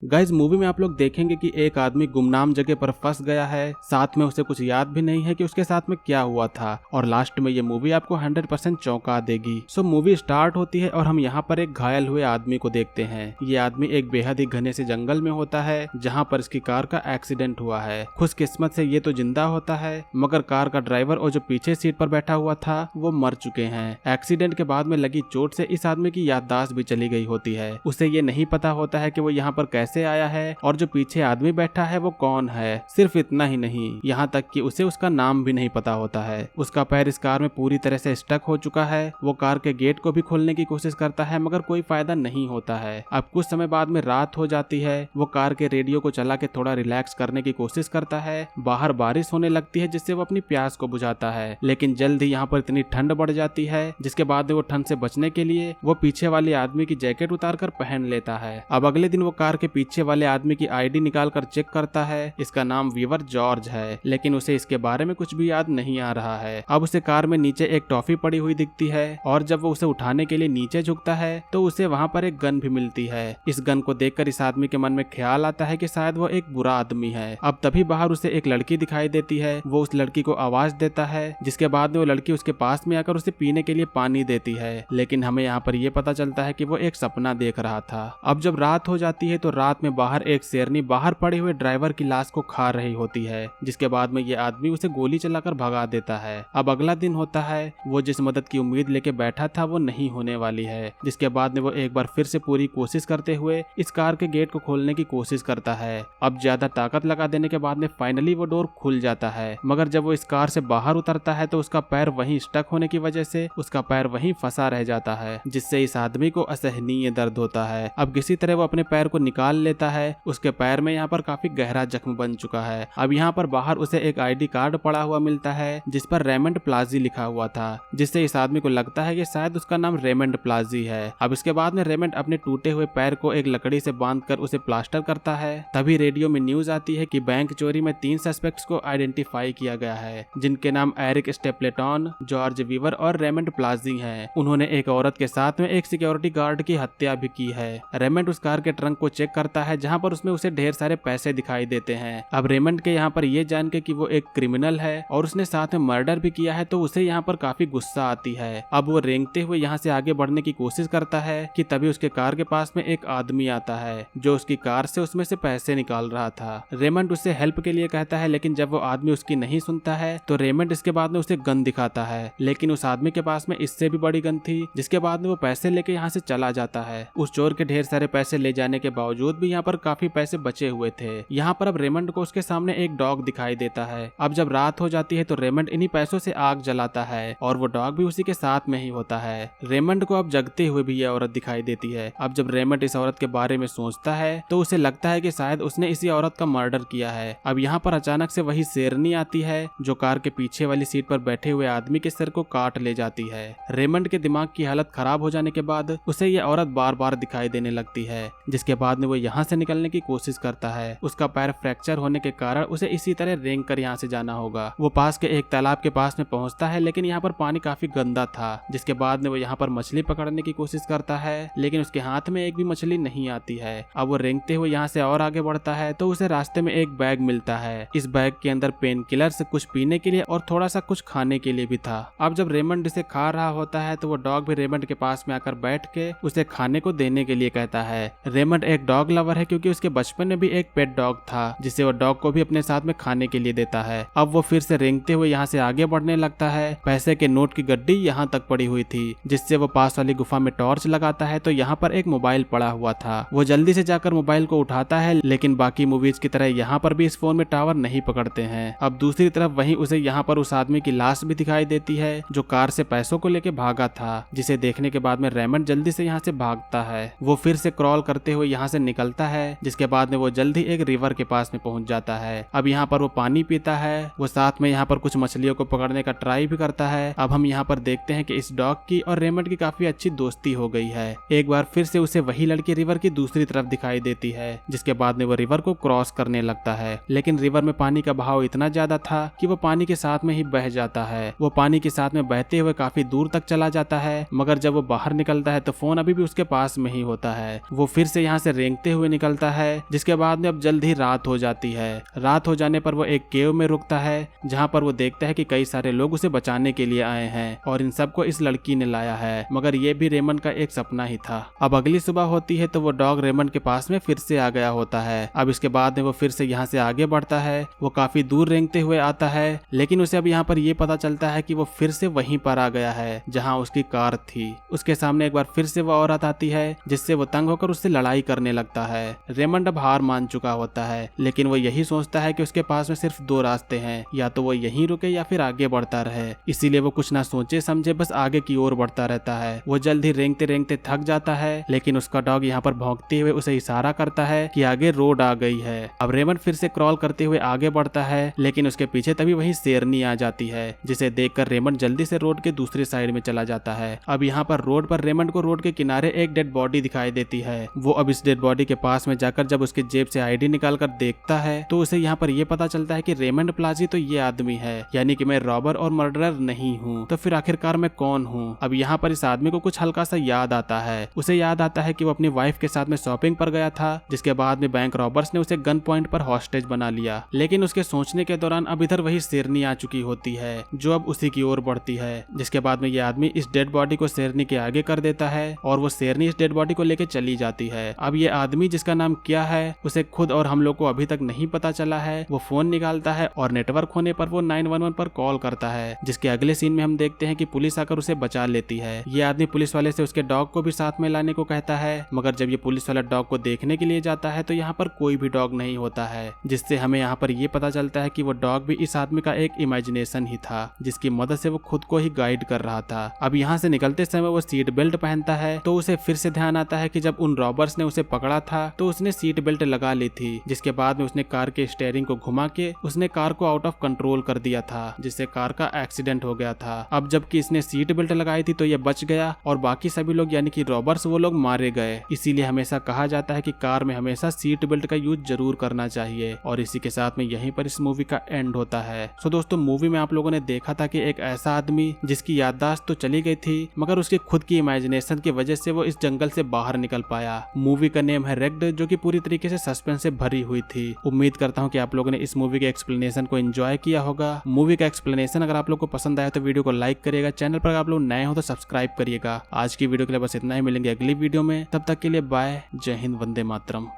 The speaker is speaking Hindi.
गाइस मूवी में आप लोग देखेंगे कि एक आदमी गुमनाम जगह पर फंस गया है, साथ में उसे कुछ याद भी नहीं है कि उसके साथ में क्या हुआ था और लास्ट में ये मूवी आपको 100% चौंका देगी। सो मूवी स्टार्ट होती है और हम यहाँ पर एक घायल हुए आदमी को देखते हैं। ये आदमी एक बेहद ही घने से जंगल में होता है जहाँ पर इसकी कार का एक्सीडेंट हुआ है। खुशकिस्मत से ये तो जिंदा होता है, मगर कार का ड्राइवर और जो पीछे सीट पर बैठा हुआ था वो मर चुके हैं। एक्सीडेंट के बाद में लगी चोट से इस आदमी की याददाश्त भी चली गई होती है। उसे ये नहीं पता होता है कि वो यहाँ पर कैसे आया है और जो पीछे आदमी बैठा है वो कौन है। सिर्फ इतना ही नहीं, यहाँ तक कि उसे उसका नाम भी नहीं पता होता है। उसका पैर इस कार में पूरी तरह से स्टक हो चुका है। वो कार के गेट को भी खोलने की कोशिश करता है मगर कोई फायदा नहीं होता है। अब कुछ समय बाद में रात हो जाती है। वो कार के रेडियो को चला के थोड़ा रिलैक्स करने की कोशिश करता है। बाहर बारिश होने लगती है जिससे वो अपनी प्यास को बुझाता है, लेकिन जल्द ही यहाँ पर इतनी ठंड बढ़ जाती है जिसके बाद वो ठंड से बचने के लिए वो पीछे वाले आदमी की जैकेट उतार कर पहन लेता है। अब अगले दिन वो कार के पीछे वाले आदमी की आईडी निकाल कर चेक करता है। इसका नाम वीवर जॉर्ज है, लेकिन उसे इसके बारे में कुछ भी याद नहीं आ रहा है। अब उसे कार में नीचे एक टॉफी पड़ी हुई दिखती है और जब वो उसे उठाने के लिए नीचे झुकता है तो उसे वहाँ पर एक गन भी मिलती है। इस गन को देखकर इस आदमी के मन में ख्याल आता है कि शायद वो एक बुरा आदमी है। अब तभी बाहर उसे एक लड़की दिखाई देती है। वो उस लड़की को आवाज देता है, जिसके बाद वो लड़की उसके पास में आकर उसे पीने के लिए पानी देती है, लेकिन हमें यहाँ पर यह पता चलता है कि वो एक सपना देख रहा था। अब जब रात हो जाती है तो रात में बाहर एक शेरनी बाहर पड़े हुए ड्राइवर की लाश को खा रही होती है, जिसके बाद में ये आदमी उसे गोली चलाकर भगा देता है। अब अगला दिन होता है। वो जिस मदद की उम्मीद लेके बैठा था वो नहीं होने वाली है, जिसके बाद में वो एक बार फिर से पूरी कोशिश करते हुए इस कार के गेट को खोलने की कोशिश करता है। अब ज्यादा ताकत लगा देने के बाद में फाइनली वो डोर खुल जाता है, मगर जब वो इस कार से बाहर उतरता है तो उसका पैर वहीं स्टक होने की वजह से उसका पैर वहीं फंसा रह जाता है, जिससे इस आदमी को असहनीय दर्द होता है। अब किसी तरह वो अपने पैर को निकाल लेता है। उसके पैर में यहाँ पर काफी गहरा जख्म बन चुका है। अब यहाँ पर बाहर उसे एक आईडी कार्ड पड़ा हुआ मिलता है जिस पर रेमंड प्लाजी लिखा हुआ था, जिससे इस आदमी को लगता है कि शायद उसका नाम रेमंड प्लाजी है। अब इसके बाद में रेमंड अपने टूटे हुए पैर को एक लकड़ी से बांधकर उसे प्लास्टर करता है। तभी रेडियो में न्यूज आती है कि बैंक चोरी में 3 सस्पेक्ट्स को आइडेंटिफाई किया गया है, जिनके नाम एरिक स्टेपलेटन, जॉर्ज वीवर और रेमंड प्लाजी हैं। उन्होंने एक औरत के साथ में एक सिक्योरिटी गार्ड की हत्या भी की है। रेमंड उस कार के ट्रंक को चेक करता है जहाँ पर उसमें उसे ढेर सारे पैसे दिखाई देते हैं। अब रेमंड के यहाँ पर ये जान के कि वो एक क्रिमिनल है और उसने साथ में मर्डर भी किया है तो उसे यहाँ पर काफी गुस्सा आती है। अब वो रेंगते हुए यहाँ से आगे बढ़ने की कोशिश करता है कि तभी उसके कार के पास में एक आदमी आता है जो उसकी कार से उसमें से पैसे निकाल रहा था। रेमंड उससे हेल्प के लिए कहता है, लेकिन जब वो आदमी उसकी नहीं सुनता है तो रेमंड इसके बाद में उसे गन दिखाता है, लेकिन उस आदमी के पास में इससे भी बड़ी गन थी, जिसके बाद में वो पैसे लेके यहाँ से चला जाता है। उस चोर के ढेर सारे पैसे ले जाने के बावजूद भी यहाँ पर काफी पैसे बचे हुए थे। यहाँ पर अब रेमंड को उसके सामने एक डॉग दिखाई देता है। अब जब रात हो जाती है तो रेमंड इन्हीं पैसों से आग जलाता है और वो डॉग भी उसी के साथ में ही होता है। रेमंड को अब जगते हुए भी यह औरत दिखाई देती है। अब जब रेमंड इस औरत के बारे में सोचता है तो उसे लगता है कि शायद उसने इसी औरत का मर्डर किया है। अब यहाँ पर अचानक से वही शेरनी आती है जो कार के पीछे वाली सीट पर बैठे हुए आदमी के सिर को काट ले जाती है। रेमंड के दिमाग की हालत खराब हो जाने के बाद उसे यह औरत बार बार दिखाई देने लगती है, जिसके बाद में वो यहाँ से निकलने की कोशिश करता है। उसका पैर फ्रैक्चर होने के कारण उसे इसी तरह रेंग कर यहाँ से जाना होगा। वो पास के एक तालाब के पास में पहुंचता है, लेकिन यहाँ पर पानी काफी गंदा था, जिसके बाद में वो यहाँ पर मछली पकड़ने की कोशिश करता है, लेकिन उसके हाथ में एक भी मछली नहीं आती है। अब वो रेंगते हुए यहाँ से और आगे बढ़ता है तो उसे रास्ते में एक बैग मिलता है। इस बैग के अंदर पेन किलर्स, कुछ पीने के लिए और थोड़ा सा कुछ खाने के लिए भी था। अब जब रेमंड इसे खा रहा होता है तो वो डॉग भी रेमंड के पास में आकर बैठ के उसे खाने को देने के लिए कहता है। रेमंड एक डॉग लवर है क्योंकि उसके बचपन में भी एक पेट डॉग था, जिसे वो डॉग को भी अपने साथ में खाने के लिए देता है। अब वो फिर से रेंगते हुए यहाँ से आगे बढ़ने लगता है। पैसे के नोट की गड्डी यहाँ तक पड़ी हुई थी, जिससे वो पास वाली गुफा में टॉर्च लगाता है तो यहाँ पर एक मोबाइल पड़ा हुआ था। वो जल्दी से जाकर मोबाइल को उठाता है, लेकिन बाकी मूवीज की तरह यहाँ पर भी इस फोन में टावर नहीं पकड़ते हैं। अब दूसरी तरफ वहीं उसे यहाँ पर उस आदमी की लाश भी दिखाई देती है जो कार से पैसों को लेके भागा था, जिसे देखने के बाद में रेमंड जल्दी से यहाँ से भागता है। वो फिर से क्रॉल करते हुए यहाँ से निकलता है, जिसके बाद में वो जल्दी एक रिवर के पास में पहुंच जाता है। अब यहाँ पर वो पानी पीता है। वो साथ में यहाँ पर कुछ मछलियों को पकड़ने का ट्राई भी करता है। अब हम यहाँ पर देखते हैं कि इस डॉग की और रेमंड की काफी अच्छी दोस्ती हो गई है। एक बार फिर से उसे वही लड़की रिवर की दूसरी तरफ दिखाई देती है, जिसके बाद में वो रिवर को क्रॉस करने लगता है, लेकिन रिवर में पानी का बहाव इतना ज्यादा था कि वो पानी के साथ में ही बह जाता है। वो पानी के साथ में बहते हुए काफी दूर तक चला जाता है, मगर जब वो बाहर निकलता है तो फोन अभी भी उसके पास में ही होता है। वो फिर से यहाँ से रेंगते भागते हुए निकलता है, जिसके बाद में अब जल्द ही रात हो जाती है। रात हो जाने पर वो एक केव में रुकता है, जहाँ पर वो देखता है कि कई सारे लोग उसे बचाने के लिए आए हैं और इन सबको इस लड़की ने लाया है, मगर ये भी रेमंड का एक सपना ही था। अब अगली सुबह होती है तो वो डॉग रेमंड के पास में फिर से आ गया होता है। अब इसके बाद में वो फिर से यहाँ से आगे बढ़ता है। वो काफी दूर रेंगते हुए आता है, लेकिन उसे अब यहाँ पर ये पता चलता है कि वो फिर से वहीं पर आ गया है जहाँ उसकी कार थी। उसके सामने एक बार फिर से वो औरत आती है, जिससे वो तंग होकर उससे लड़ाई करने लगता है। रेमंड अब हार मान चुका होता है, लेकिन वो यही सोचता है कि उसके पास में सिर्फ दो रास्ते हैं, या तो वो यहीं रुके या फिर आगे बढ़ता रहे। इसीलिए वो कुछ ना सोचे समझे बस आगे की ओर बढ़ता रहता है। वो जल्द ही रेंगते रेंगते थक जाता है, लेकिन उसका डॉग यहाँ पर भौंकते हुए उसे इशारा करता है कि आगे रोड आ गई है। अब रेमंड फिर से क्रॉल करते हुए आगे बढ़ता है, लेकिन उसके पीछे तभी वही शेरनी आ जाती है, जिसे देखकर रेमंड जल्दी से रोड के दूसरी साइड में चला जाता है। अब यहाँ पर रोड पर रेमंड को रोड के किनारे एक डेड बॉडी दिखाई देती है। वो अब इस डेड बॉडी के पास में जाकर जब उसके जेब से आईडी निकाल कर देखता है तो उसे यहाँ पर यह पता चलता है कि रेमंड प्लाजी तो ये आदमी है, यानी कि मैं रॉबर और मर्डरर नहीं हूँ। तो फिर आखिरकार मैं कौन हूँ? अब यहाँ पर इस आदमी को कुछ हल्का सा याद आता है। उसे याद आता है कि वो अपनी वाइफ के साथ में शॉपिंग पर गया था, जिसके बाद में बैंक रॉबर्स ने उसे गन पॉइंट पर हॉस्टेज बना लिया। लेकिन उसके सोचने के दौरान अब इधर वही शेरनी आ चुकी होती है, जो अब उसी की ओर बढ़ती है। जिसके बाद में ये आदमी इस डेड बॉडी को शेरनी के आगे कर देता है और वो शेरनी इस डेड बॉडी को लेके चली जाती है। अब ये आदमी, जिसका नाम क्या है उसे खुद और हम लोग को अभी तक नहीं पता चला है, वो फोन निकालता है और नेटवर्क होने पर वो 911 पर कॉल करता है। जिसके अगले सीन में हम देखते हैं कि पुलिस आकर उसे बचा लेती है। ये आदमी पुलिस वाले से उसके डॉग को भी साथ में लाने को कहता है, मगर जब ये पुलिस वाला डॉग को देखने के लिए जाता है तो यहाँ पर कोई भी डॉग नहीं होता है, जिससे हमें यहाँ पर ये पता चलता है कि वो डॉग भी इस आदमी का एक इमेजिनेशन ही था, जिसकी मदद से वो खुद को ही गाइड कर रहा था। अब यहाँ से निकलते समय वो सीट बेल्ट पहनता है तो उसे फिर से ध्यान आता है कि जब उन रॉबर्स ने उसे पकड़ा था तो उसने सीट बेल्ट लगा ली थी। जिसके बाद में उसने कार के स्टीयरिंग को घुमा के उसने कार को आउट ऑफ कंट्रोल कर दिया था, जिससे कार का एक्सीडेंट हो गया था। अब जबकि इसने सीट बेल्ट लगाई थी तो ये बच गया और बाकी सभी लोग यानी कि रॉबर्स वो लोग मारे गए। इसीलिए हमेशा कहा जाता है कि कार में हमेशा सीट बेल्ट का यूज जरूर करना चाहिए। और इसी के साथ में यहीं पर इस मूवी का एंड होता है। सो दोस्तों, मूवी में आप लोगों ने देखा था कि एक ऐसा आदमी जिसकी याददाश्त तो चली गई थी, मगर उसके खुद की इमेजिनेशन की वजह से वो इस जंगल से बाहर निकल पाया। मूवी का नेम है रेग्ड, जो कि पूरी तरीके से सस्पेंस से भरी हुई थी। उम्मीद करता हूँ कि आप लोगों ने इस मूवी के एक्सप्लेनेशन को एंजॉय किया होगा। मूवी का एक्सप्लेनेशन अगर आप लोग को पसंद आया तो वीडियो को लाइक करिएगा। चैनल पर आप लोग नए हो तो सब्सक्राइब करिएगा। आज की वीडियो के लिए बस इतना ही, मिलेंगे अगली वीडियो में। तब तक के लिए बाय, जय हिंद, वंदे मातरम।